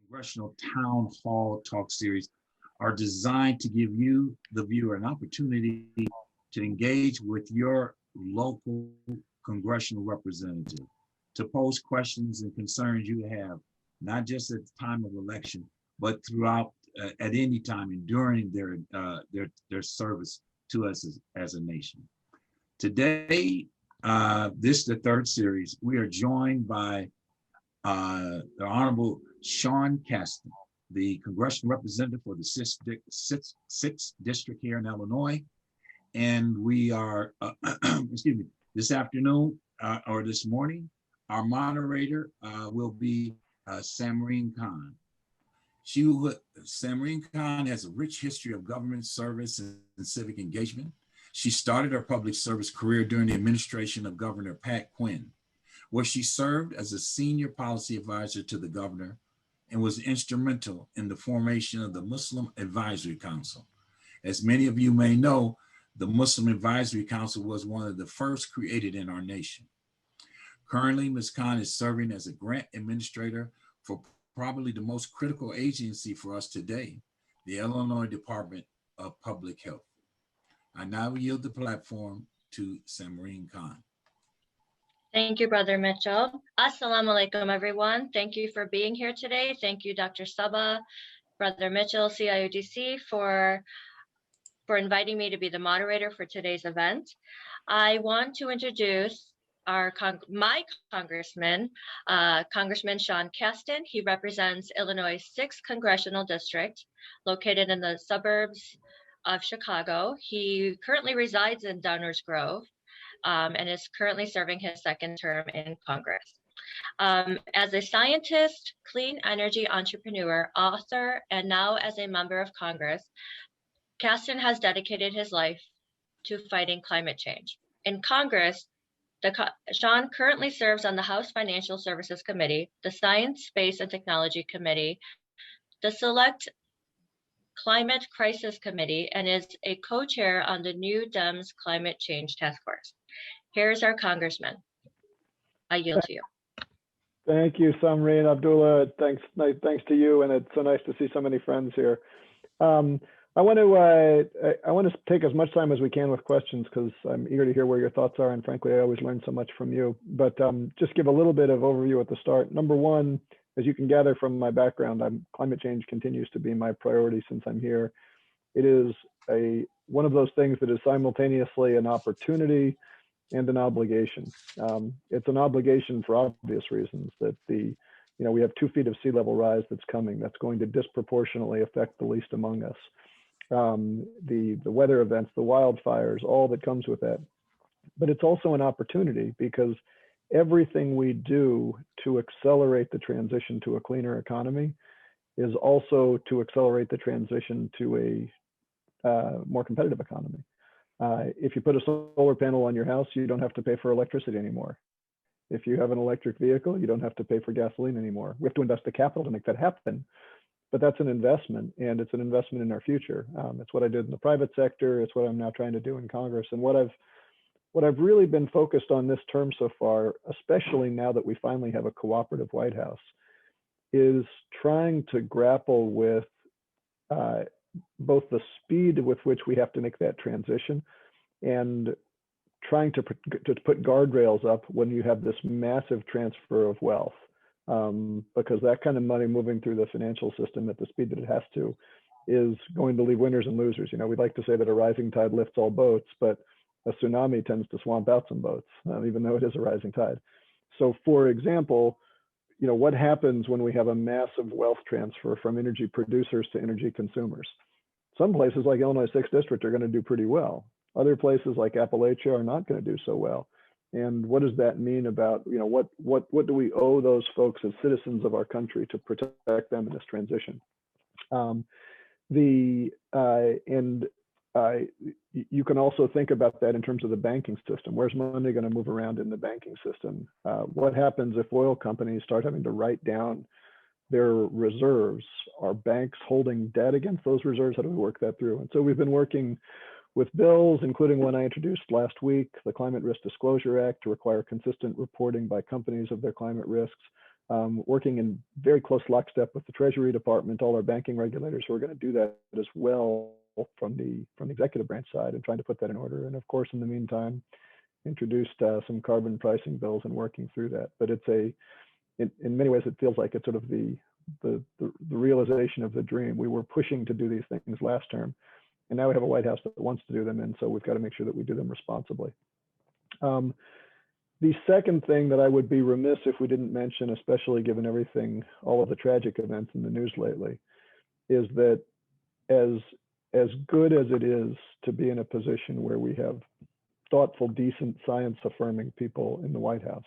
Congressional Townhall Talk Series are designed to give you, the viewer, an opportunity to engage with your local congressional representative, to pose questions and concerns you have, not just at the time of election, but throughout, at any time and during their service to us as a nation. Today, this is the third series. We are joined by the Honorable Sean Casten, the congressional representative for the sixth district here in Illinois. And we are, excuse me, this afternoon or this morning, our moderator will be Samarine Khan. Samarine Khan has a rich history of government service and civic engagement. She started her public service career during the administration of Governor Pat Quinn, where she served as a senior policy advisor to the governor and was instrumental in the formation of the Muslim Advisory Council. As many of you may know, the Muslim Advisory Council was one of the first created in our nation. Currently, Ms. Khan is serving as a grant administrator for probably the most critical agency for us today, the Illinois Department of Public Health. I now yield the platform to Samarine Khan. Thank you, Brother Mitchell. Assalamu alaikum, everyone. Thank you for being here today. Thank you, Dr. Sabah, Brother Mitchell, CIOGC, for inviting me to be the moderator for today's event. I want to introduce my congressman, Congressman Sean Casten. He represents Illinois' 6th Congressional District, located in the suburbs of Chicago. He currently resides in Downers Grove, and is currently serving his 2nd term in Congress. As a scientist, clean energy entrepreneur, author, and now as a member of Congress, Casten has dedicated his life to fighting climate change. In Congress, Sean currently serves on the House Financial Services Committee, the Science, Space, and Technology Committee, the Select Climate Crisis Committee, and is a co-chair on the New Dems Climate Change Task Force. Here's our congressman. I yield to you. Thank you, Samarine. Abdullah, thanks to you, and it's so nice to see so many friends here. I want to take as much time as we can with questions because I'm eager to hear where your thoughts are, and frankly, I always learn so much from you. But just give a little bit of overview at the start. Number one, as you can gather from my background, climate change continues to be my priority since I'm here. It is one of those things that is simultaneously an opportunity and an obligation. It's an obligation for obvious reasons that we have 2 feet of sea level rise that's coming. That's going to disproportionately affect the least among us. The weather events, the wildfires, all that comes with that. But it's also an opportunity because everything we do to accelerate the transition to a cleaner economy is also to accelerate the transition to a more competitive economy. If you put a solar panel on your house, you don't have to pay for electricity anymore. If you have an electric vehicle, you don't have to pay for gasoline anymore. We have to invest the capital to make that happen. But that's an investment, and it's an investment in our future. It's what I did in the private sector. It's what I'm now trying to do in Congress. And what I've really been focused on this term so far, especially now that we finally have a cooperative White House, is trying to grapple with both the speed with which we have to make that transition and trying to put guardrails up when you have this massive transfer of wealth. Because that kind of money moving through the financial system at the speed that it has to is going to leave winners and losers. We'd like to say that a rising tide lifts all boats, but a tsunami tends to swamp out some boats, even though it is a rising tide. So for example, what happens when we have a massive wealth transfer from energy producers to energy consumers? Some places like Illinois 6th District are going to do pretty well. Other places like Appalachia are not going to do so well. And what does that mean about, what do we owe those folks as citizens of our country to protect them in this transition? You can also think about that in terms of the banking system. Where's money going to move around in the banking system? What happens if oil companies start having to write down their reserves? Are banks holding debt against those reserves? How do we work that through? And so we've been working with bills, including one I introduced last week, the Climate Risk Disclosure Act to require consistent reporting by companies of their climate risks, working in very close lockstep with the Treasury Department, all our banking regulators who are going to do that as well from the executive branch side, and trying to put that in order. And of course, in the meantime, introduced some carbon pricing bills and working through that. But it's in many ways, it feels like it's sort of the realization of the dream. We were pushing to do these things last term, and now we have a White House that wants to do them, and so we've got to make sure that we do them responsibly. The second thing that I would be remiss if we didn't mention, especially given everything, all of the tragic events in the news lately, is that as good as it is to be in a position where we have thoughtful, decent, science-affirming people in the White House,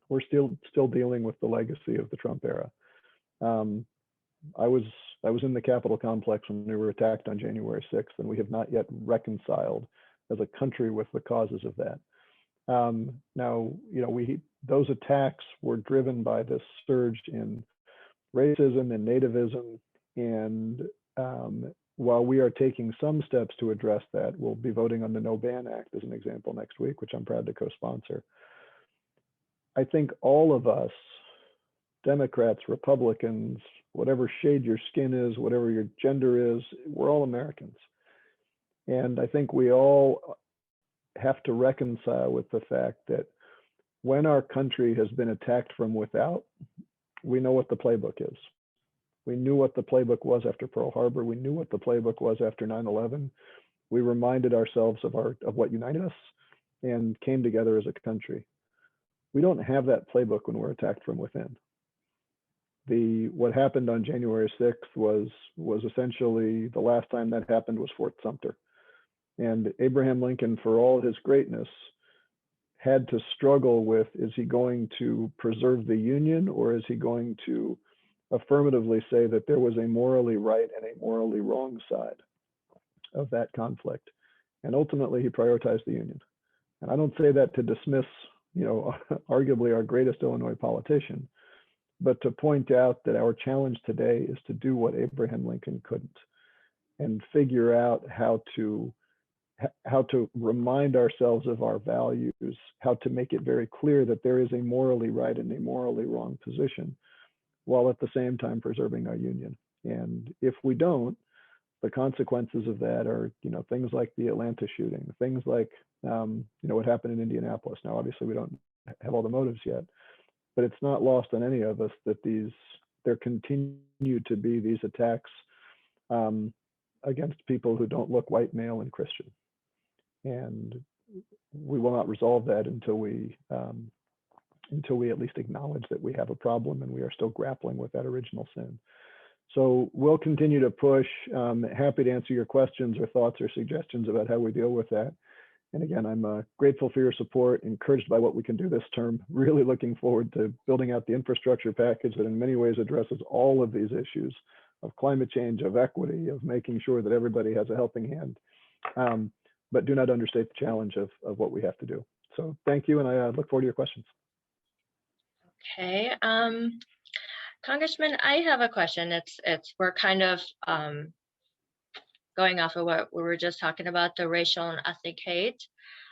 we're still dealing with the legacy of the Trump era. I was in the Capitol complex when we were attacked on January 6th, and we have not yet reconciled as a country with the causes of that. Now, those attacks were driven by this surge in racism and nativism, and while we are taking some steps to address that, we'll be voting on the No Ban Act as an example next week, which I'm proud to co-sponsor. I think all of us, Democrats, Republicans, whatever shade your skin is, whatever your gender is, we're all Americans. And I think we all have to reconcile with the fact that when our country has been attacked from without, we know what the playbook is. We knew what the playbook was after Pearl Harbor. We knew what the playbook was after 9/11. We reminded ourselves of what united us and came together as a country. We don't have that playbook when we're attacked from within. What happened on January 6th was essentially the last time that happened was Fort Sumter. And Abraham Lincoln, for all his greatness, had to struggle with, is he going to preserve the Union, or is he going to affirmatively say that there was a morally right and a morally wrong side of that conflict? And ultimately, he prioritized the Union. And I don't say that to dismiss, arguably our greatest Illinois politician, but to point out that our challenge today is to do what Abraham Lincoln couldn't, and figure out how to remind ourselves of our values, how to make it very clear that there is a morally right and a morally wrong position, while at the same time preserving our Union. And if we don't, the consequences of that are, things like the Atlanta shooting, things like, what happened in Indianapolis. Now, obviously, we don't have all the motives yet, but it's not lost on any of us that there continue to be these attacks against people who don't look white, male, and Christian. And we will not resolve that until we at least acknowledge that we have a problem and we are still grappling with that original sin. So we'll continue to push. Happy to answer your questions or thoughts or suggestions about how we deal with that. And again, I'm grateful for your support, encouraged by what we can do this term, really looking forward to building out the infrastructure package that in many ways addresses all of these issues of climate change, of equity, of making sure that everybody has a helping hand. But do not understate the challenge of what we have to do. So thank you, and I look forward to your questions. Okay, Congressman, I have a question. We're kind of going off of what we were just talking about, the racial and ethnic hate.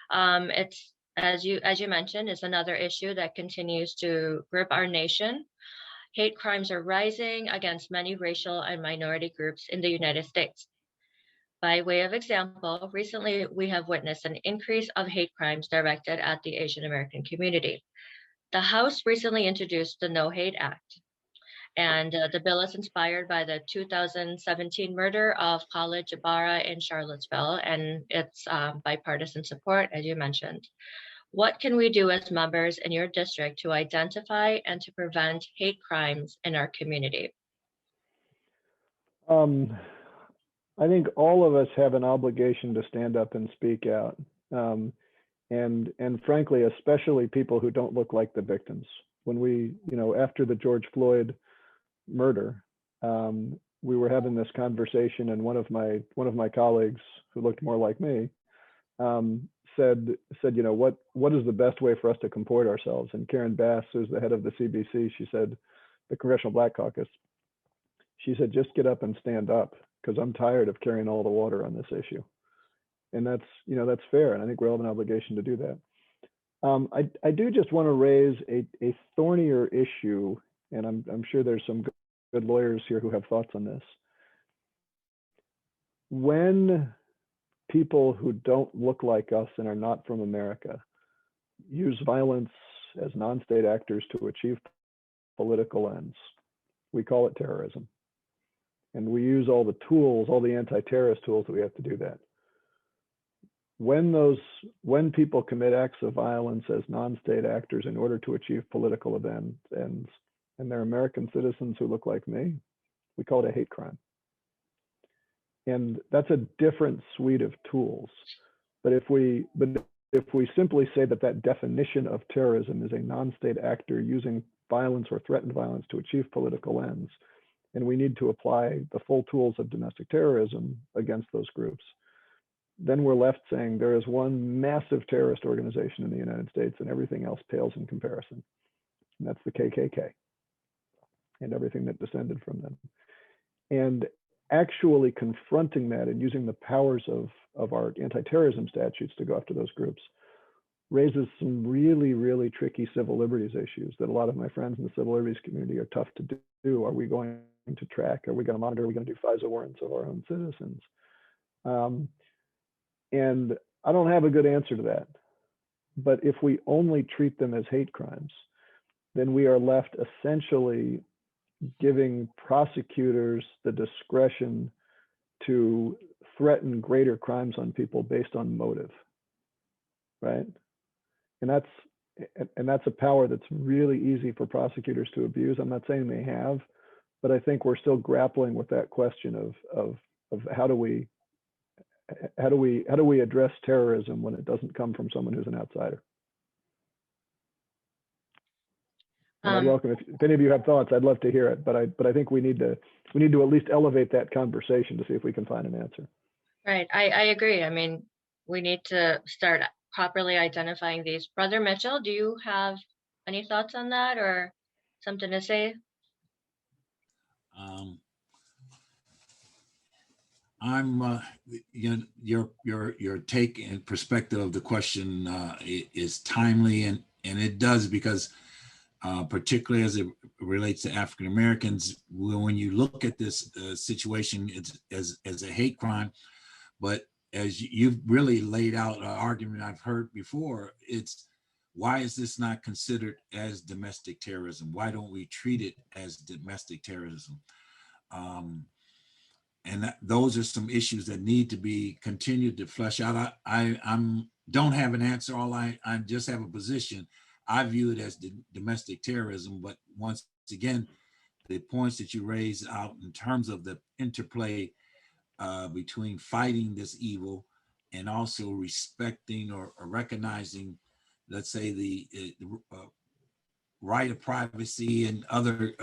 It's as you mentioned, is another issue that continues to grip our nation. Hate crimes are rising against many racial and minority groups in the United States. By way of example, recently we have witnessed an increase of hate crimes directed at the Asian American community. The House recently introduced the No Hate Act, and the bill is inspired by the 2017 murder of Khalid Jabara in Charlottesville, and it's bipartisan support, as you mentioned. What can we do as members in your district to identify and to prevent hate crimes in our community? I think all of us have an obligation to stand up and speak out. And frankly, especially people who don't look like the victims. When we, after the George Floyd murder, we were having this conversation, and one of my colleagues who looked more like me said, what is the best way for us to comport ourselves? And Karen Bass, who's the head of the CBC, she said, the Congressional Black Caucus, she said, just get up and stand up, because I'm tired of carrying all the water on this issue. And that's, you know, that's fair. And I think we all have an obligation to do that. I do just want to raise a thornier issue, and I'm sure there's some good lawyers here who have thoughts on this. When people who don't look like us and are not from America use violence as non-state actors to achieve political ends, we call it terrorism. And we use all the tools, all the anti-terrorist tools that we have to do that. When people commit acts of violence as non-state actors in order to achieve political ends, and they're American citizens who look like me, we call it a hate crime. And that's a different suite of tools. But if we simply say that that definition of terrorism is a non-state actor using violence or threatened violence to achieve political ends, and we need to apply the full tools of domestic terrorism against those groups, then we're left saying there is one massive terrorist organization in the United States and everything else pales in comparison. And that's the KKK and everything that descended from them. And actually confronting that and using the powers of our anti-terrorism statutes to go after those groups raises some really, really tricky civil liberties issues that a lot of my friends in the civil liberties community are tough to do. Are we going to track? Are we going to monitor? Are we going to do FISA warrants of our own citizens? And I don't have a good answer to that. But if we only treat them as hate crimes, then we are left essentially giving prosecutors the discretion to threaten greater crimes on people based on motive, right? And that's a power that's really easy for prosecutors to abuse. I'm not saying they have, but I think we're still grappling with that question of how do we address terrorism when it doesn't come from someone who's an outsider? And I'd welcome if any of you have thoughts, I'd love to hear it. But I think we need to at least elevate that conversation to see if we can find an answer. Right, I agree. I mean, we need to start properly identifying these. Brother Mitchell, do you have any thoughts on that or something to say? I'm your take and perspective of the question is timely, and it does, because particularly as it relates to African Americans, when you look at this situation, it's as a hate crime. But as you've really laid out an argument I've heard before, it's why is this not considered as domestic terrorism? Why don't we treat it as domestic terrorism? And those are some issues that need to be continued to flesh out. I don't have an answer. I just have a position. I view it as domestic terrorism, but once again, the points that you raised out in terms of the interplay between fighting this evil and also respecting or recognizing, let's say, the right of privacy and other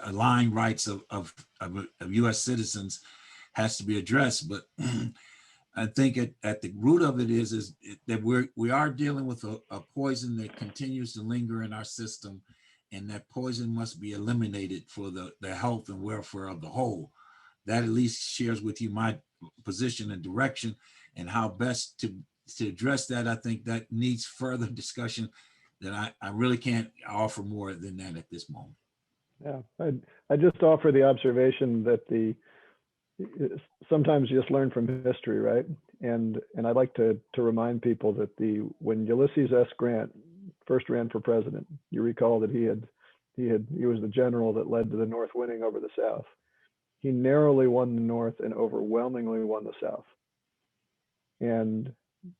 aligned rights of U.S. citizens has to be addressed. But I think at the root of it is that we are dealing with a poison that continues to linger in our system, and that poison must be eliminated for the health and welfare of the whole. That at least shares with you my position and direction, and how best to address that. I think that needs further discussion, that I really can't offer more than that at this moment. Yeah, I just offer the observation that sometimes you just learn from history, right? And I'd like to remind people that when Ulysses S. Grant first ran for president, you recall that he was the general that led to the North winning over the South. He narrowly won the North and overwhelmingly won the South. And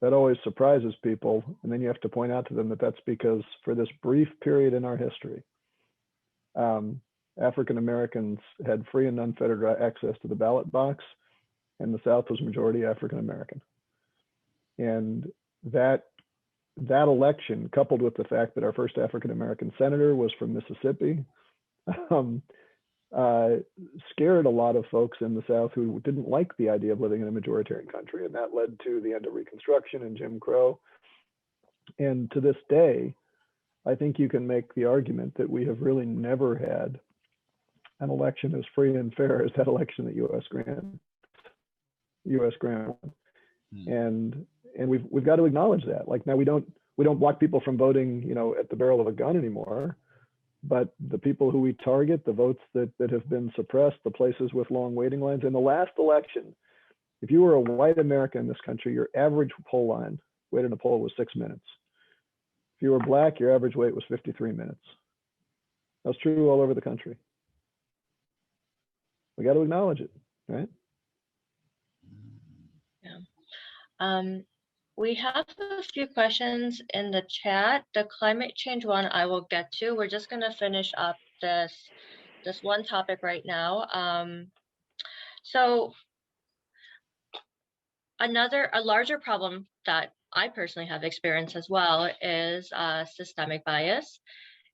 that always surprises people. And then you have to point out to them that that's because for this brief period in our history, African Americans had free and unfettered access to the ballot box, and the South was majority African American. And that election, coupled with the fact that our first African American senator was from Mississippi, scared a lot of folks in the South who didn't like the idea of living in a majoritarian country, and that led to the end of Reconstruction and Jim Crow. And to this day, I think you can make the argument that we have really never had an election as free and fair as that election that U.S. Grant won. and we've got to acknowledge that. Like, now we don't block people from voting, you know, at the barrel of a gun anymore, but the people who we target, the votes that have been suppressed, the places with long waiting lines. In the last election, if you were a white American in this country, your average poll line, wait in a poll, was 6 minutes. If you were Black, your average wait was 53 minutes. That's true all over the country. We got to acknowledge it, right? Yeah. We have a few questions in the chat. The climate change one I will get to. We're just going to finish up this one topic right now. So a larger problem that I personally have experienced as well is systemic bias.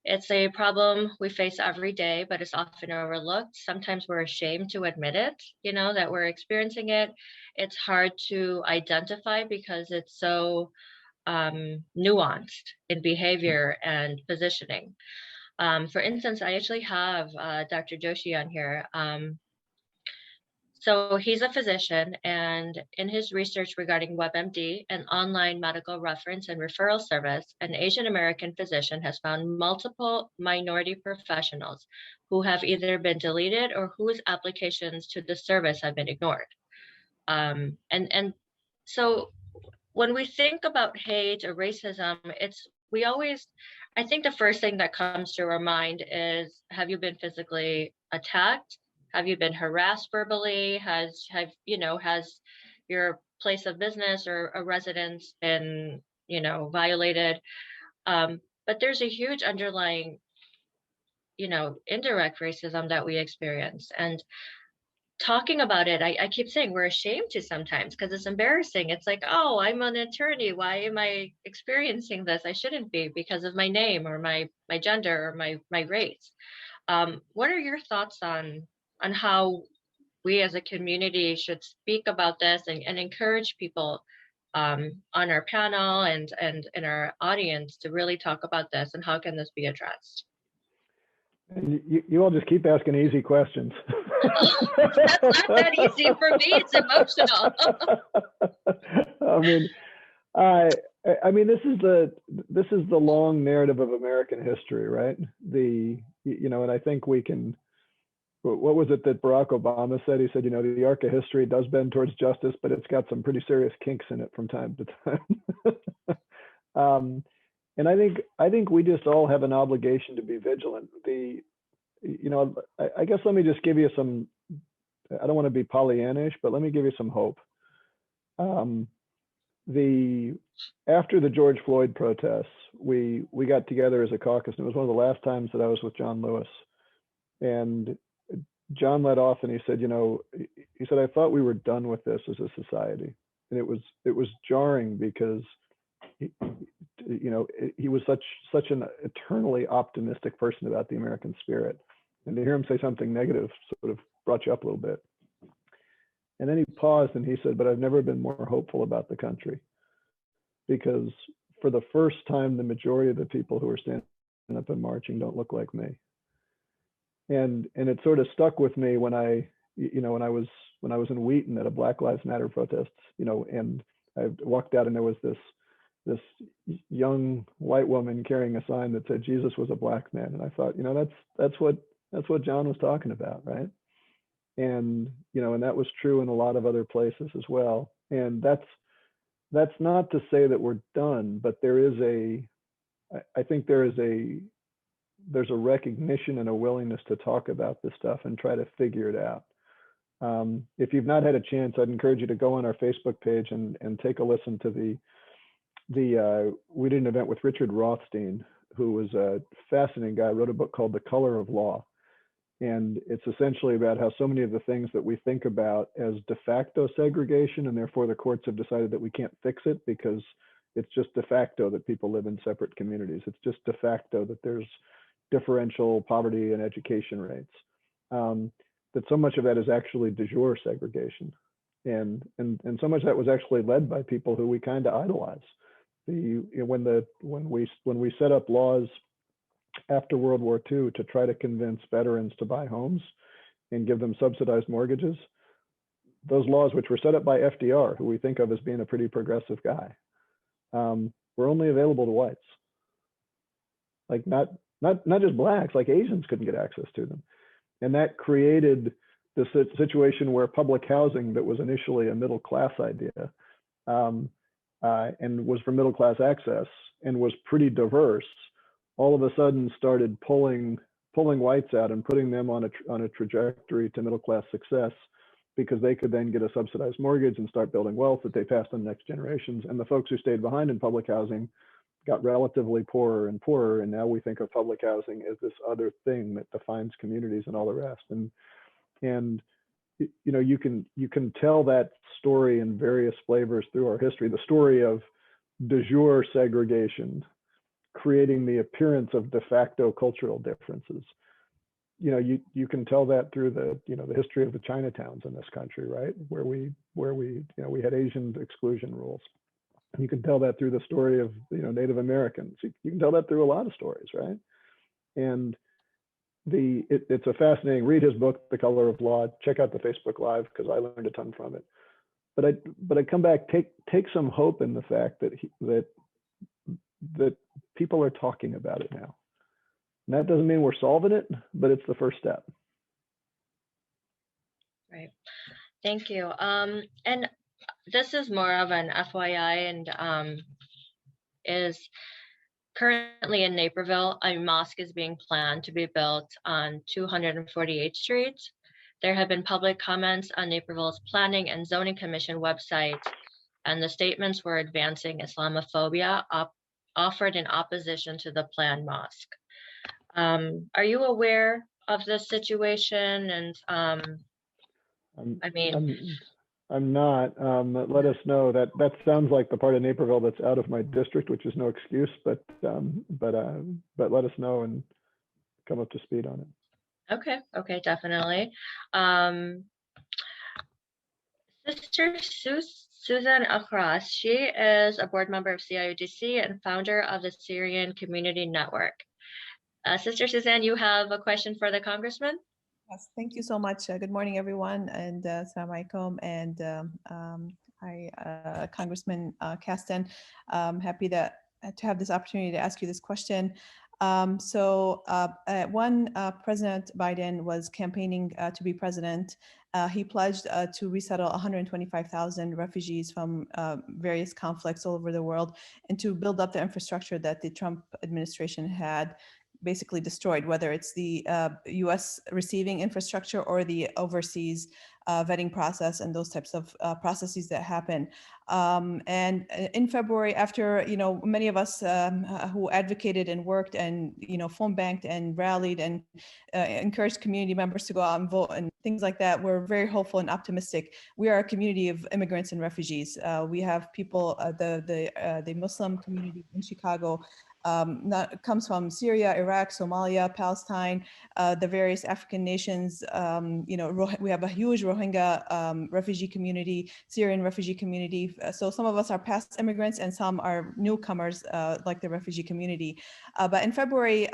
It's a problem we face every day, but it's often overlooked. Sometimes we're ashamed to admit it, you know, that we're experiencing it. It's hard to identify because it's so nuanced in behavior and positioning. For instance, I actually have Dr. Joshi on here. So he's a physician, and in his research regarding WebMD, an online medical reference and referral service, an Asian American physician has found multiple minority professionals who have either been deleted or whose applications to the service have been ignored. And so when we think about hate or racism, I think the first thing that comes to our mind is, have you been physically attacked? Have you been harassed verbally? Has your place of business or a residence been, you know, violated? But there's a huge underlying, you know, indirect racism that we experience. And talking about it, I keep saying we're ashamed to sometimes because it's embarrassing. It's like, oh, I'm an attorney. Why am I experiencing this? I shouldn't be, because of my name or my gender or my race. What are your thoughts on how we as a community should speak about this and encourage people on our panel and in our audience to really talk about this, and how can this be addressed? And you all just keep asking easy questions. That's not that easy for me. It's emotional. I mean, this is the long narrative of American history, right? And I think we can. What was it that Barack Obama said? He said, you know, the arc of history does bend towards justice, but it's got some pretty serious kinks in it from time to time. And I think we just all have an obligation to be vigilant. I guess let me just give you some. I don't want to be Pollyannish, but let me give you some hope. After the George Floyd protests, we got together as a caucus, and it was one of the last times that I was with John Lewis. And John led off and he said, I thought we were done with this as a society. And it was jarring because he was such an eternally optimistic person about the American spirit. And to hear him say something negative sort of brought you up a little bit. And then he paused and he said, but I've never been more hopeful about the country, because for the first time, the majority of the people who are standing up and marching don't look like me. And it sort of stuck with me when I was in Wheaton at a Black Lives Matter protest, and I walked out and there was this young white woman carrying a sign that said Jesus was a black man. And I thought, that's what John was talking about, right? And and that was true in a lot of other places as well. And that's not to say that we're done, but I think there's a recognition and a willingness to talk about this stuff and try to figure it out. If you've not had a chance, I'd encourage you to go on our Facebook page and take a listen to we did an event with Richard Rothstein, who was a fascinating guy, wrote a book called The Color of Law. And it's essentially about how so many of the things that we think about as de facto segregation, and therefore the courts have decided that we can't fix it because it's just de facto that people live in separate communities. It's just de facto that there's differential poverty and education rates. That so much of that is actually de jure segregation. And so much of that was actually led by people who we kind of idolize. When we set up laws after World War II to try to convince veterans to buy homes and give them subsidized mortgages, those laws, which were set up by FDR, who we think of as being a pretty progressive guy, were only available to whites. Like not just blacks, like Asians couldn't get access to them. And that created this situation where public housing that was initially a middle class idea and was for middle class access and was pretty diverse, all of a sudden started pulling whites out and putting them on a trajectory to middle class success, because they could then get a subsidized mortgage and start building wealth that they passed on the next generations. And the folks who stayed behind in public housing got relatively poorer and poorer. And now we think of public housing as this other thing that defines communities and all the rest. And you know, you can tell that story in various flavors through our history. The story of de jure segregation, creating the appearance of de facto cultural differences. You know, you can tell that through the history of the Chinatowns in this country, right? Where we had Asian exclusion rules. You can tell that through the story of Native Americans. You can tell that through a lot of stories, right? And it's a fascinating, read his book, The Color of Law, check out the Facebook Live, because I learned a ton from it. But I come back, take some hope in the fact that people are talking about it now. And that doesn't mean we're solving it, but it's the first step. Right. Thank you. And this is more of an FYI, and is currently in Naperville, a mosque is being planned to be built on 248th Street. There have been public comments on Naperville's Planning and Zoning Commission website, and the statements were advancing Islamophobia offered in opposition to the planned mosque. Are you aware of this situation? And I'm not. Let us know. That sounds like the part of Naperville that's out of my district, which is no excuse. But let us know and come up to speed on it. Okay, definitely. Sister Susan Akras, she is a board member of CIOGC and founder of the Syrian Community Network. Sister Suzanne, you have a question for the Congressman? Yes, thank you so much. Good morning, everyone, and Assalamu alaikum, and hi, Congressman Casten. I'm happy to have this opportunity to ask you this question. President Biden was campaigning to be president. He pledged to resettle 125,000 refugees from various conflicts all over the world and to build up the infrastructure that the Trump administration had basically destroyed, whether it's the US receiving infrastructure or the overseas vetting process and those types of processes that happen. And in February, after many of us who advocated and worked and phone banked and rallied and encouraged community members to go out and vote and things like that, we're very hopeful and optimistic. We are a community of immigrants and refugees. We have people, the Muslim community in Chicago that comes from Syria, Iraq, Somalia, Palestine, the various African nations. We have a huge Rohingya refugee community, Syrian refugee community. So some of us are past immigrants and some are newcomers, like the refugee community. But in February,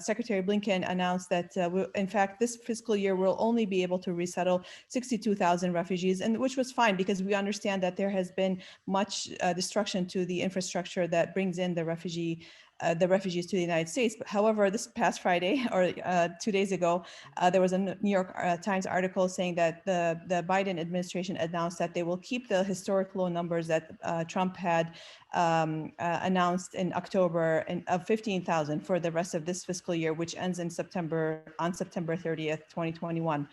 Secretary Blinken announced that, in fact, this fiscal year we'll only be able to resettle 62,000 refugees, and which was fine because we understand that there has been much destruction to the infrastructure that brings in the refugees to the United States. But however, this past Friday or 2 days ago, there was a New York Times article saying that the Biden administration announced that they will keep the historic low numbers that Trump had announced in October of 15,000 for the rest of this fiscal year, which ends in September 30th, 2021.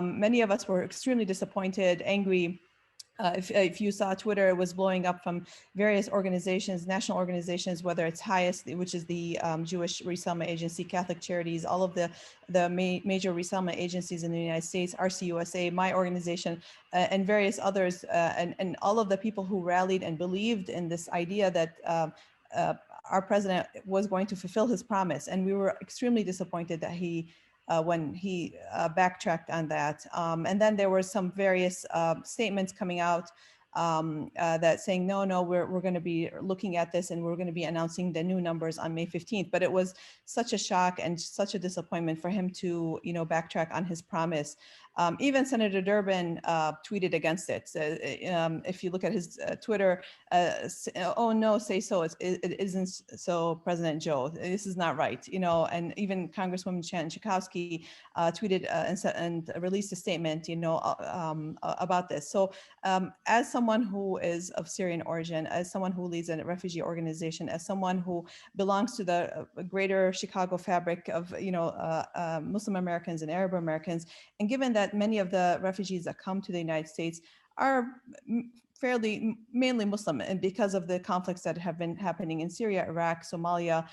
Many of us were extremely disappointed, angry. If you saw Twitter, it was blowing up from various organizations, national organizations, whether it's Highest, which is the Jewish resettlement agency, Catholic Charities, all of the major resettlement agencies in the United States, RCUSA, my organization, and various others, and all of the people who rallied and believed in this idea that our president was going to fulfill his promise. And we were extremely disappointed that when he backtracked on that. And then there were some various statements coming out that saying, no, we're going to be looking at this and we're going to be announcing the new numbers on May 15th. But it was such a shock and such a disappointment for him to, backtrack on his promise. Even Senator Durbin tweeted against it. So, if you look at his Twitter, oh no, say so. It isn't so, President Joe. This is not right. And even Congresswoman Shannon Chakowski tweeted and released a statement, about this. So as someone who is of Syrian origin, as someone who leads a refugee organization, as someone who belongs to the greater Chicago fabric of, Muslim Americans and Arab Americans, and given that many of the refugees that come to the United States are mainly Muslim, and because of the conflicts that have been happening in Syria, Iraq, Somalia,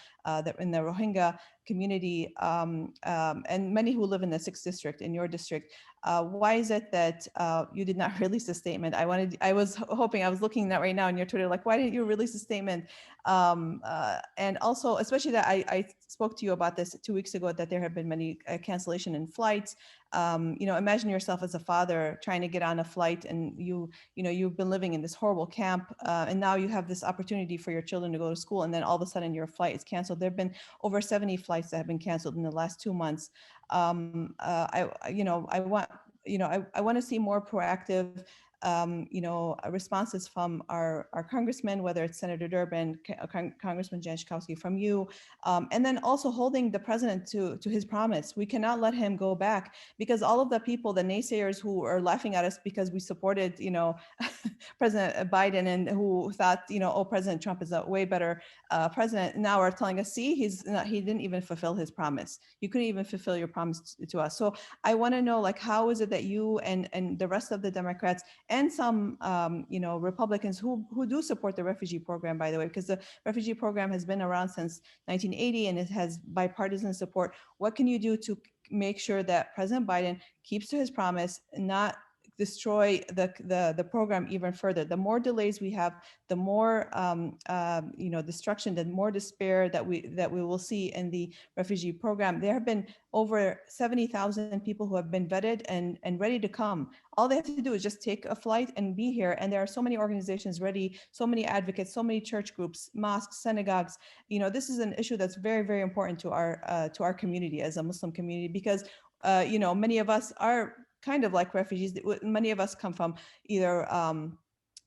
in the Rohingya community, and many who live in the 6th district, in your district, why is it that you did not release a statement? I was looking at right now on your Twitter, like, why didn't you release a statement? And also, especially that I spoke to you about this 2 weeks ago, that there have been many cancellation in flights. Imagine yourself as a father trying to get on a flight, and you've been living in this horrible camp, and now you have this opportunity for your children to go to school, and then all of a sudden your flight is canceled. There have been over 70 flights that have been canceled in the last 2 months. I want to see more proactive responses from our congressmen, whether it's Senator Durbin, Congressman Jan Schakowsky, from you, and then also holding the president to his promise. We cannot let him go back, because all of the people, the naysayers who are laughing at us because we supported, President Biden, and who thought, oh, President Trump is a way better president, now are telling us, see, he didn't even fulfill his promise. You couldn't even fulfill your promise to us. So I want to know, like, how is it that you and the rest of the Democrats and some, Republicans who do support the refugee program, by the way, because the refugee program has been around since 1980 and it has bipartisan support. What can you do to make sure that President Biden keeps to his promise, not destroy the program even further? The more delays we have, the more destruction, the more despair that we will see in the refugee program. There have been over 70,000 people who have been vetted and ready to come. All they have to do is just take a flight and be here. And there are so many organizations ready, so many advocates, so many church groups, mosques, synagogues. This is an issue that's very, very important to our community as a Muslim community, because many of us are kind of like refugees. Many of us come from either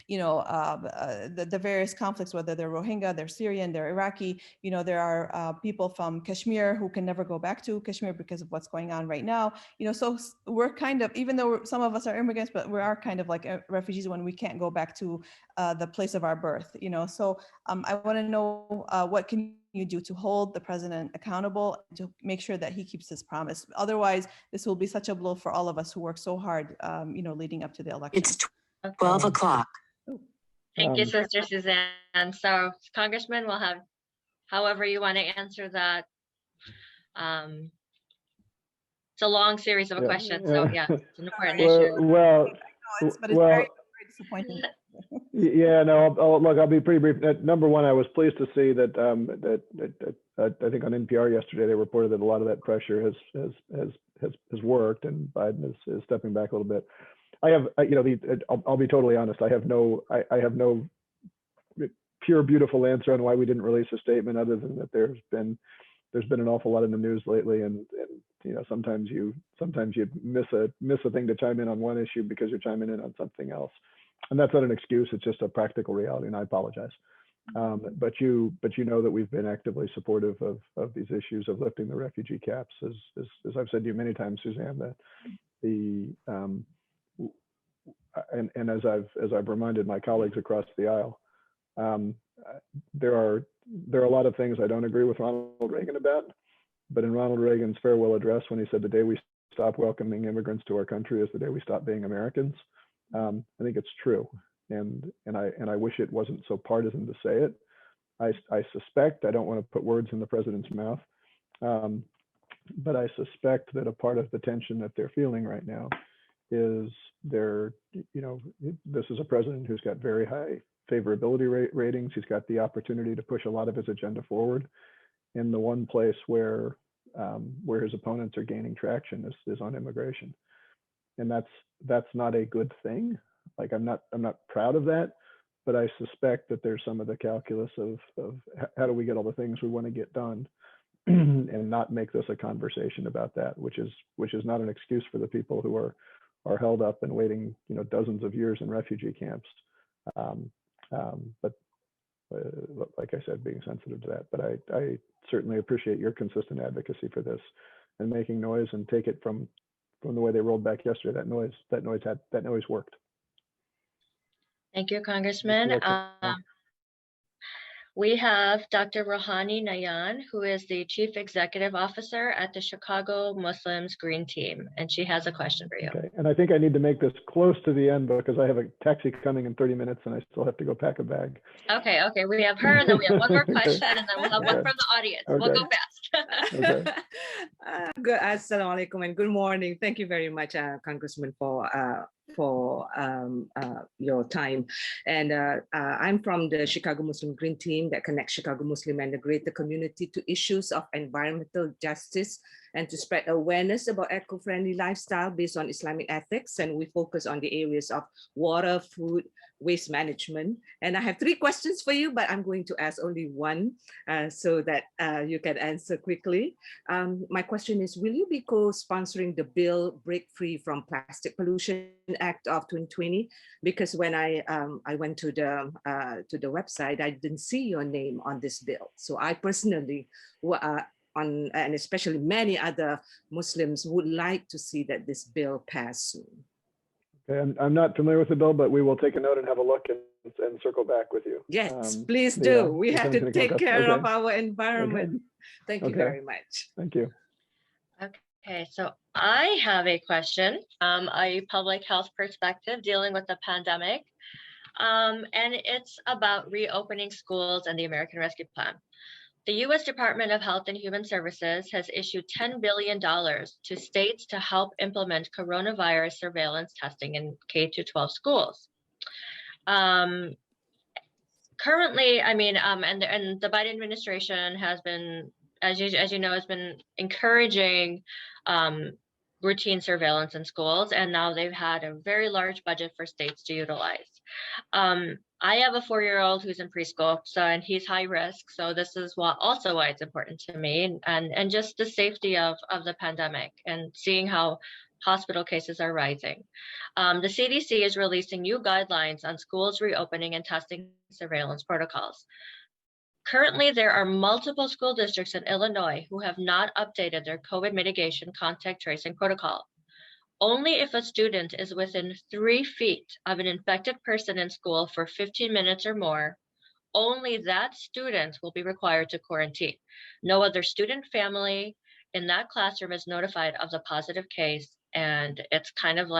the various conflicts, whether they're Rohingya, they're Syrian, they're Iraqi. There are people from Kashmir who can never go back to Kashmir because of what's going on right now. So we're kind of, even though some of us are immigrants, but we are kind of like refugees when we can't go back to the place of our birth. So I want to know what can you do to hold the president accountable, to make sure that he keeps his promise? Otherwise, this will be such a blow for all of us who work so hard, leading up to the election. It's 12 o'clock. Thank you, Sister Suzanne. So, Congressman, we'll have however you want to answer that. It's a long series of questions, so yeah, it's an important issue. Well, but it's very, very disappointing. Yeah, no, I'll be pretty brief. Number one, I was pleased to see that I think on NPR yesterday they reported that a lot of that pressure has worked, and Biden is stepping back a little bit. I'll be totally honest. I have no pure beautiful answer on why we didn't release a statement, other than that there's been an awful lot in the news lately, and sometimes you miss a thing to chime in on one issue because you're chiming in on something else. And that's not an excuse, it's just a practical reality, and I apologize. But you know that we've been actively supportive of these issues of lifting the refugee caps. As I've said to you many times, Suzanne, that and as I've reminded my colleagues across the aisle, there are a lot of things I don't agree with Ronald Reagan about, but in Ronald Reagan's farewell address, when he said the day we stop welcoming immigrants to our country is the day we stop being Americans, I think it's true, and I wish it wasn't so partisan to say it. I suspect, I don't want to put words in the president's mouth, but I suspect that a part of the tension that they're feeling right now is this is a president who's got very high favorability ratings. He's got the opportunity to push a lot of his agenda forward, and the one place where his opponents are gaining traction is on immigration. And that's not a good thing. Like, I'm not proud of that, but I suspect that there's some of the calculus of how do we get all the things we want to get done and not make this a conversation about that, which is not an excuse for the people who are held up and waiting, dozens of years in refugee camps. But like I said, being sensitive to that. But I certainly appreciate your consistent advocacy for this and making noise, and take it from the way they rolled back yesterday. That noise worked. Thank you, Congressman. We have Dr. Rohani Nayan, who is the Chief Executive Officer at the Chicago Muslims Green Team, and she has a question for you. Okay, and I think I need to make this close to the end because I have a taxi coming in 30 minutes and I still have to go pack a bag. Okay, we have her, and then we have one more question, and then we'll have one from the audience. Okay. We'll go fast. Okay. Good. Assalamu alaikum and good morning. Thank you very much, Congressman, for your time. And I'm from the Chicago Muslim Green Team that connects Chicago Muslim and the greater community to issues of environmental justice and to spread awareness about eco-friendly lifestyle based on Islamic ethics. And we focus on the areas of water, food, waste management. And I have 3 questions for you, but I'm going to ask only one so that you can answer quickly. My question is, will you be co-sponsoring the bill Break Free from Plastic Pollution Act of 2020? Because when I went to the website, I didn't see your name on this bill. So I personally, and especially many other Muslims, would like to see that this bill pass soon. Okay, I'm not familiar with the bill, but we will take a note and have a look and circle back with you. Yes, please do. We have to take care of our environment. Okay. Thank you very much. Thank you. Okay, so I have a question, a public health perspective dealing with the pandemic, and it's about reopening schools and the American Rescue Plan. The U.S. Department of Health and Human Services has issued $10 billion to states to help implement coronavirus surveillance testing in K-12 schools. Currently, and the Biden administration has been, as you know, has been encouraging routine surveillance in schools, and now they've had a very large budget for states to utilize. I have a 4-year-old who's in preschool, and he's high risk. So this is also why it's important to me, and just the safety of the pandemic and seeing how hospital cases are rising. The CDC is releasing new guidelines on schools reopening and testing surveillance protocols. Currently, there are multiple school districts in Illinois who have not updated their COVID mitigation contact tracing protocol. Only if a student is within 3 feet of an infected person in school for 15 minutes or more, only that student will be required to quarantine. No other student family in that classroom is notified of the positive case. And it kind of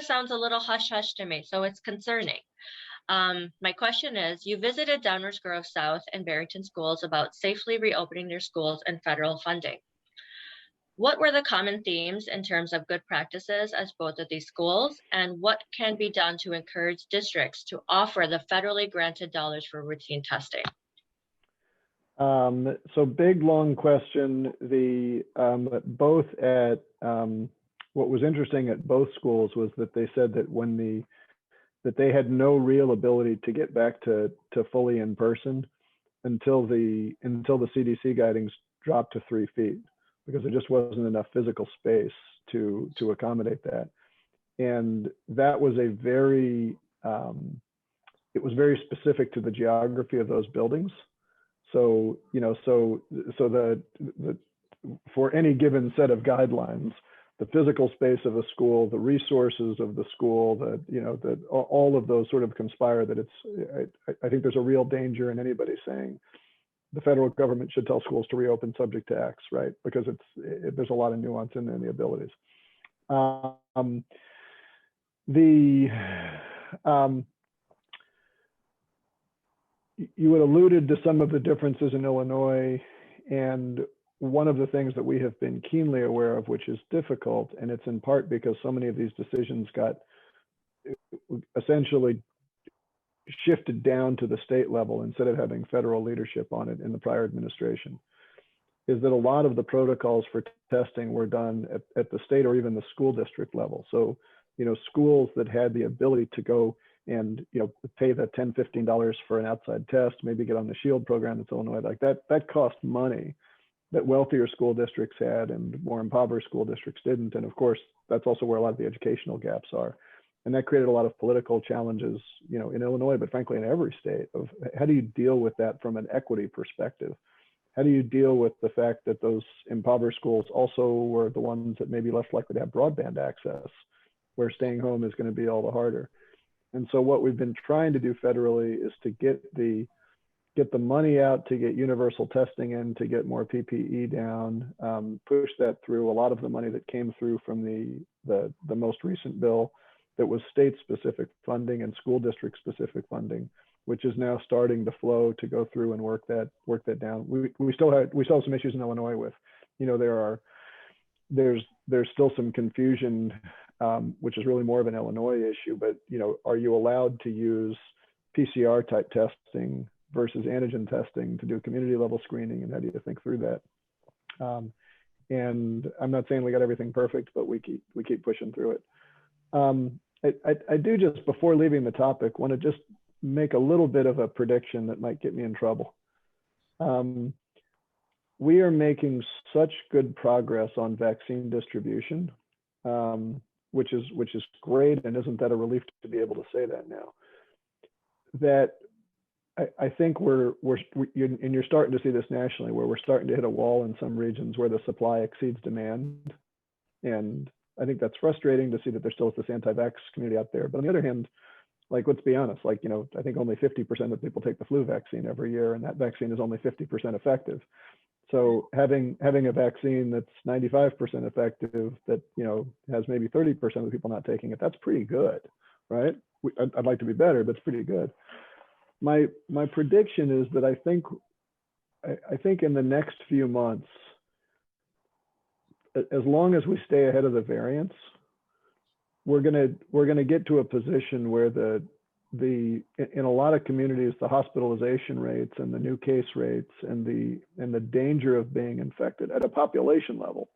sounds a little hush-hush to me, so it's concerning. My question is, you visited Downers Grove South and Barrington schools about safely reopening their schools and federal funding. What were the common themes in terms of good practices as both of these schools, and what can be done to encourage districts to offer the federally granted dollars for routine testing? So big, long question. What was interesting at both schools was that they said that that they had no real ability to get back to fully in person until the CDC guidance dropped to 3 feet, because there just wasn't enough physical space to accommodate that. And that was it was very specific to the geography of those buildings. So, for any given set of guidelines, the physical space of a school, the resources of the school, all of those sort of conspire that I think there's a real danger in anybody saying the federal government should tell schools to reopen subject to X, right? Because there's a lot of nuance in the abilities. You had alluded to some of the differences in Illinois, and one of the things that we have been keenly aware of, which is difficult, and it's in part because so many of these decisions got essentially shifted down to the state level instead of having federal leadership on it in the prior administration, is that a lot of the protocols for testing were done at the state or even the school district level. So, schools that had the ability to go and pay the $10, $15 for an outside test, maybe get on the SHIELD program that's Illinois, like that cost money. wealthier school districts had and more impoverished school districts didn't. And of course, that's also where a lot of the educational gaps are. And that created a lot of political challenges, you know, in Illinois, but frankly in every state, of how do you deal with that from an equity perspective? How do you deal with the fact that those impoverished schools also were the ones that may be less likely to have broadband access, where staying home is going to be all the harder? And so what we've been trying to do federally is to get the money out, to get universal testing in, to get more PPE down, push that through. A lot of the money that came through from the most recent bill that was state-specific funding and school district-specific funding, which is now starting to flow to go through and work that down. We still have some issues in Illinois with, you know, there's still some confusion, which is really more of an Illinois issue. But you know, are you allowed to use PCR type testing versus antigen testing to do community level screening, and how do you think through that? And I'm not saying we got everything perfect, but we keep pushing through it. I do, just before leaving the topic, want to just make a little bit of a prediction that might get me in trouble. We are making such good progress on vaccine distribution, which is great, and isn't that a relief to be able to say that now? That I think you're starting to see this nationally, where we're starting to hit a wall in some regions where the supply exceeds demand. And I think that's frustrating to see that there still is this anti-vax community out there. But on the other hand, like, let's be honest, like, you know, I think only 50% of people take the flu vaccine every year, and that vaccine is only 50% effective. So having a vaccine that's 95% effective, that, you know, has maybe 30% of the people not taking it, that's pretty good, right? I'd like to be better, but it's pretty good. My prediction is that I think in the next few months, as long as we stay ahead of the variants, we're gonna get to a position where in a lot of communities, the hospitalization rates and the new case rates and the danger of being infected at a population level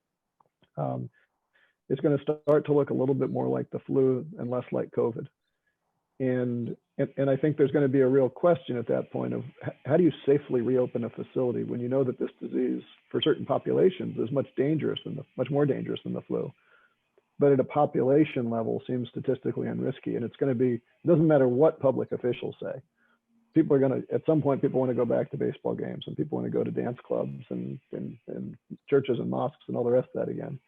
is going to start to look a little bit more like the flu and less like COVID. And I think there's going to be a real question at that point of how do you safely reopen a facility when you know that this disease for certain populations is much more dangerous than the flu, but at a population level seems statistically unrisky. And it's going to be, it doesn't matter what public officials say. People are going to, at some point, people want to go back to baseball games, and people want to go to dance clubs and churches and mosques and all the rest of that again.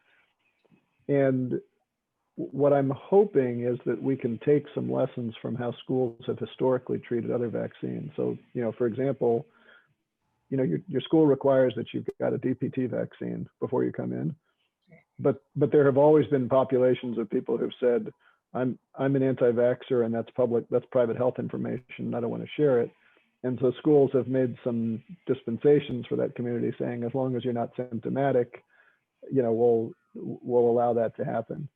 And what I'm hoping is that we can take some lessons from how schools have historically treated other vaccines. So, you know, for example, you know, your school requires that you've got a DPT vaccine before you come in. But there have always been populations of people who've said, I'm an anti-vaxxer, and that's private health information, and I don't want to share it. And so schools have made some dispensations for that community, saying, as long as you're not symptomatic, you know, we'll allow that to happen.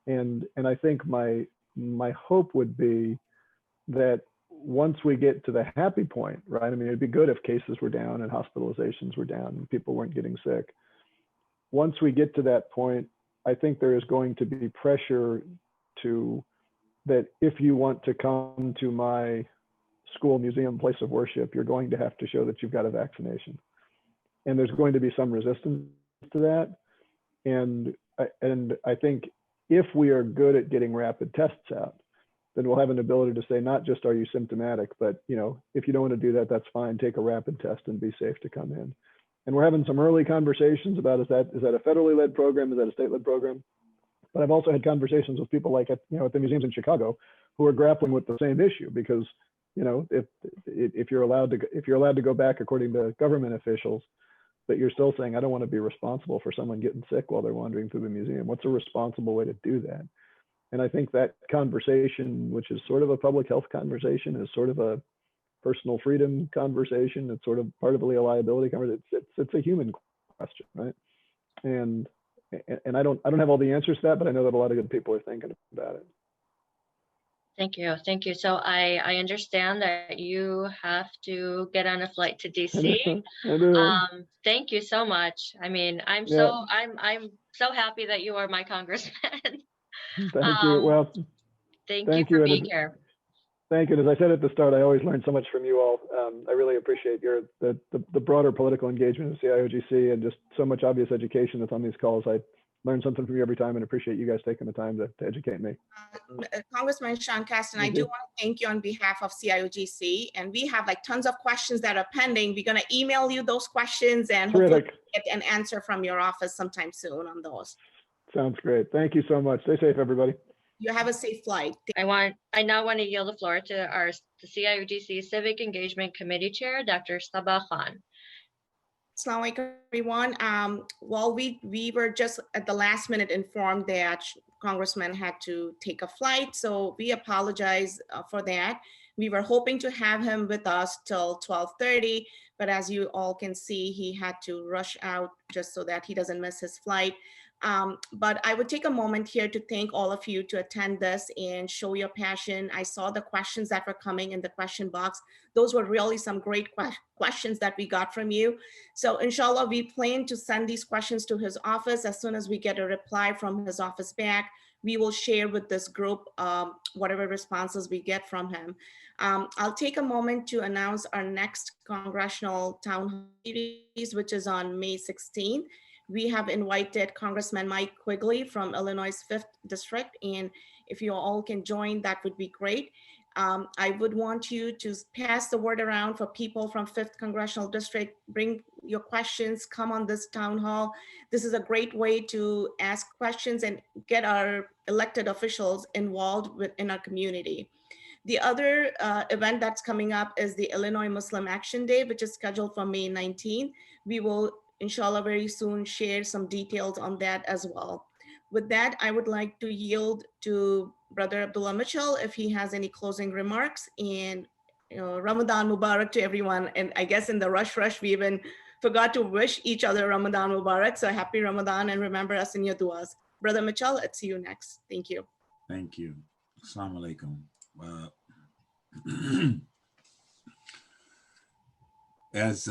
And I think my hope would be that once we get to the happy point, right? I mean, it'd be good if cases were down and hospitalizations were down and people weren't getting sick. Once we get to that point, I think there is going to be pressure that if you want to come to my school, museum, place of worship, you're going to have to show that you've got a vaccination. And there's going to be some resistance to that. And I think if we are good at getting rapid tests out, then we'll have an ability to say, not just are you symptomatic, but, you know, if you don't want to do that, that's fine. Take a rapid test and be safe to come in. And we're having some early conversations about, is that a federally led program? Is that a state-led program? But I've also had conversations with people like at the museums in Chicago who are grappling with the same issue, because, you know, if you're allowed to go back according to government officials, but you're still saying, I don't want to be responsible for someone getting sick while they're wandering through the museum. What's a responsible way to do that? And I think that conversation, which is sort of a public health conversation, is sort of a personal freedom conversation. It's sort of part of a liability conversation. It's a human question, right? And I don't have all the answers to that, but I know that a lot of good people are thinking about it. Thank you. So I understand that you have to get on a flight to DC. I do. Thank you so much. I mean, I'm so happy that you are my congressman. Thank you. Well, thank you for being here. Thank you. And as I said at the start, I always learn so much from you all. I really appreciate the broader political engagement of CIOGC and just so much obvious education that's on these calls. I learn something from you every time and appreciate you guys taking the time to educate me. Congressman Sean Casten, I Thank do you. want to thank you on behalf of CIOGC, and we have like tons of questions that are pending. We're going to email you those questions and hopefully Terrific. get an answer from your office sometime soon on those. Sounds great. Thank you so much. Stay safe, everybody. You have a safe flight. I now want to yield the floor to the CIOGC Civic Engagement Committee Chair, Dr. Sabah Khan. Assalamu alaikum, everyone. Well, we were just at the last minute informed that Congressman had to take a flight, so we apologize for that. We were hoping to have him with us till 12:30, but as you all can see, he had to rush out just so that he doesn't miss his flight. But I would take a moment here to thank all of you to attend this and show your passion. I saw the questions that were coming in the question box. Those were really some great questions that we got from you. So inshallah, we plan to send these questions to his office. As soon as we get a reply from his office back, we will share with this group whatever responses we get from him. I'll take a moment to announce our next Congressional Townhall Series, which is on May 16th. We have invited Congressman Mike Quigley from Illinois' 5th District, and if you all can join, that would be great. I would want you to pass the word around for people from 5th Congressional District. Bring your questions, come on this town hall. This is a great way to ask questions and get our elected officials involved in our community. The other event that's coming up is the Illinois Muslim Action Day, which is scheduled for May 19th. We will, inshallah, very soon share some details on that as well. With that, I would like to yield to Brother Abdullah Mitchell if he has any closing remarks, and Ramadan Mubarak to everyone. And I guess in the rush, we even forgot to wish each other Ramadan Mubarak. So happy Ramadan, and remember us in your duas. Brother Mitchell, it's you next. Thank you. Thank you. Assalamu alaikum. As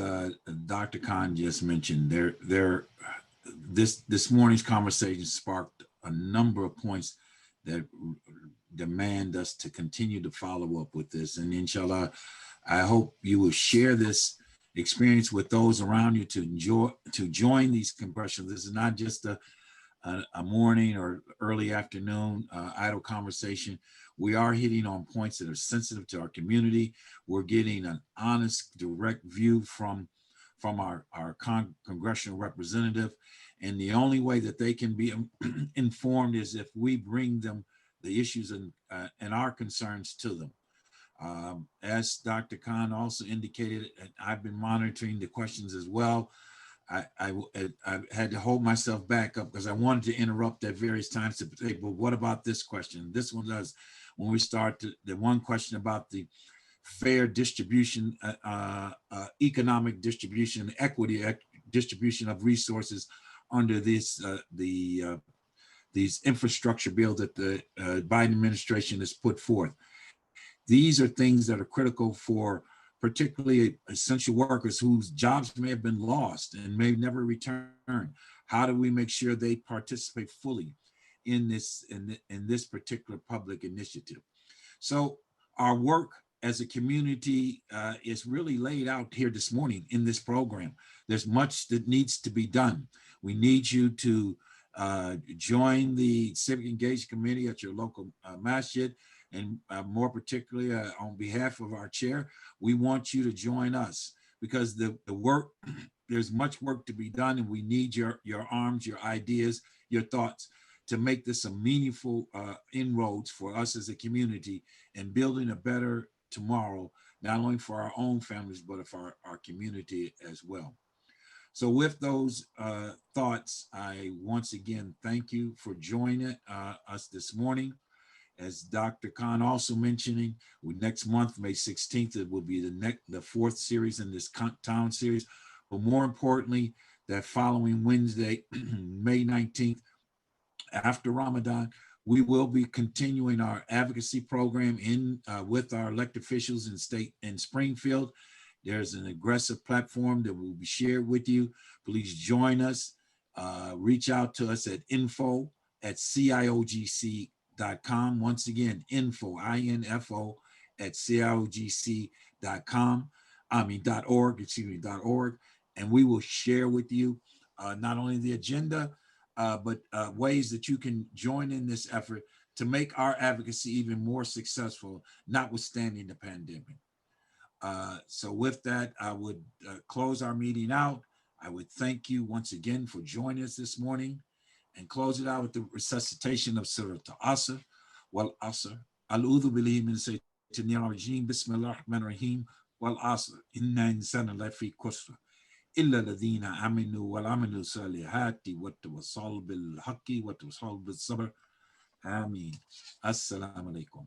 Dr. Khan just mentioned, this morning's conversation sparked a number of points that demand us to continue to follow up with this. And inshallah, I hope you will share this experience with those around you to join these congressional. This is not just a morning or early afternoon idle conversation. We are hitting on points that are sensitive to our community. We're getting an honest, direct view from our congressional representative. And the only way that they can be informed is if we bring them the issues and our concerns to them. As Dr. Khan also indicated, and I've been monitoring the questions as well. I had to hold myself back up because I wanted to interrupt at various times to say, well, what about this question? This one does. When we start the one question about the fair distribution, economic distribution, equity distribution of resources under this these infrastructure bill that the Biden administration has put forth. These are things that are critical for particularly essential workers whose jobs may have been lost and may never return. How do we make sure they participate fully in this particular public initiative? So our work as a community is really laid out here this morning in this program. There's much that needs to be done. We need you to join the Civic Engagement Committee at your local masjid, and more particularly on behalf of our chair, we want you to join us because the work, there's much work to be done, and we need your arms, your ideas, your thoughts to make this a meaningful inroads for us as a community and building a better tomorrow, not only for our own families, but for our community as well. So with those thoughts, I once again thank you for joining us this morning. As Dr. Khan also mentioning, next month, May 16th, it will be the fourth series in this town series. But more importantly, that following Wednesday, May 19th, after Ramadan, we will be continuing our advocacy program with our elected officials in Springfield. There's an aggressive platform that will be shared with you. Please join us. Reach out to us at info@ciogc.com. Once again, info, INFO at CIOGC.com, .org, .org, and we will share with you not only the agenda, but ways that you can join in this effort to make our advocacy even more successful, notwithstanding the pandemic. So with that, I would close our meeting out. I would thank you once again for joining us this morning, and close it out with the recitation of Surah Al-Asr. Wal Asr. A'udhu billahi min shaitanir rajim. Bismillahir rahmanir rahim. Wal Asr. Inna insana lafi khusr. Illa ladhina aminu wal amilu salihati wa tawassal bil haqqi wa tawassal bis sabr. Ameen. Assalamu alaikum.